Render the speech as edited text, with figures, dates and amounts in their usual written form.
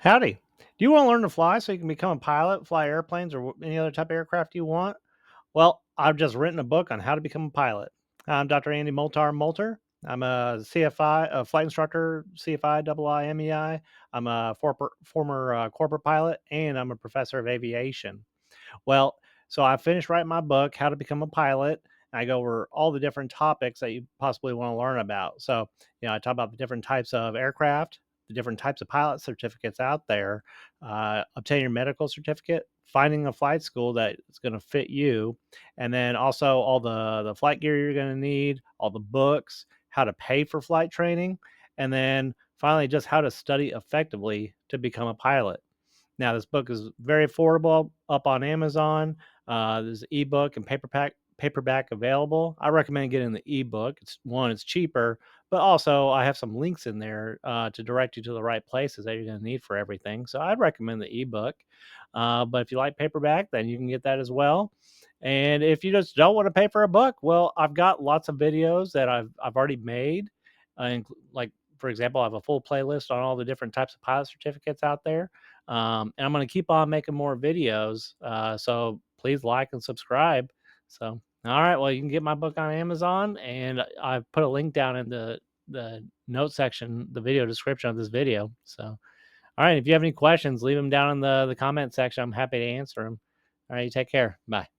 Howdy. Do you want to learn to fly so you can become a pilot, fly airplanes, or any other type of aircraft you want? Well, I've just written a book on how to become a pilot. I'm Dr. Andy Moltar. I'm a CFI, a flight instructor, CFI, double IMEI. I'm a former corporate pilot, and I'm a professor of aviation. Well, so I finished writing my book, How to Become a Pilot. And I go over all the different topics that you possibly want to learn about. So, I talk about the different types of aircraft, the different types of pilot certificates out there, obtaining your medical certificate, finding a flight school that is going to fit you, and then also all the flight gear you're going to need, all the books, how to pay for flight training, and then finally just how to study effectively to become a pilot. Now, this book is very affordable up on Amazon. There's an ebook and paperback available. I recommend getting the ebook. It's cheaper, but also I have some links in there to direct you to the right places that you're going to need for everything. So I'd recommend the ebook. But if you like paperback, then you can get that as well. And if you just don't want to pay for a book, well, I've got lots of videos that I've already made. Like for example, I have a full playlist on all the different types of pilot certificates out there, and I'm going to keep on making more videos. So please like and subscribe. So, all right. Well, you can get my book on Amazon, and I've put a link down in the note section, the video description of this video. So, all right. If you have any questions, leave them down in the comment section. I'm happy to answer them. All right. You take care. Bye.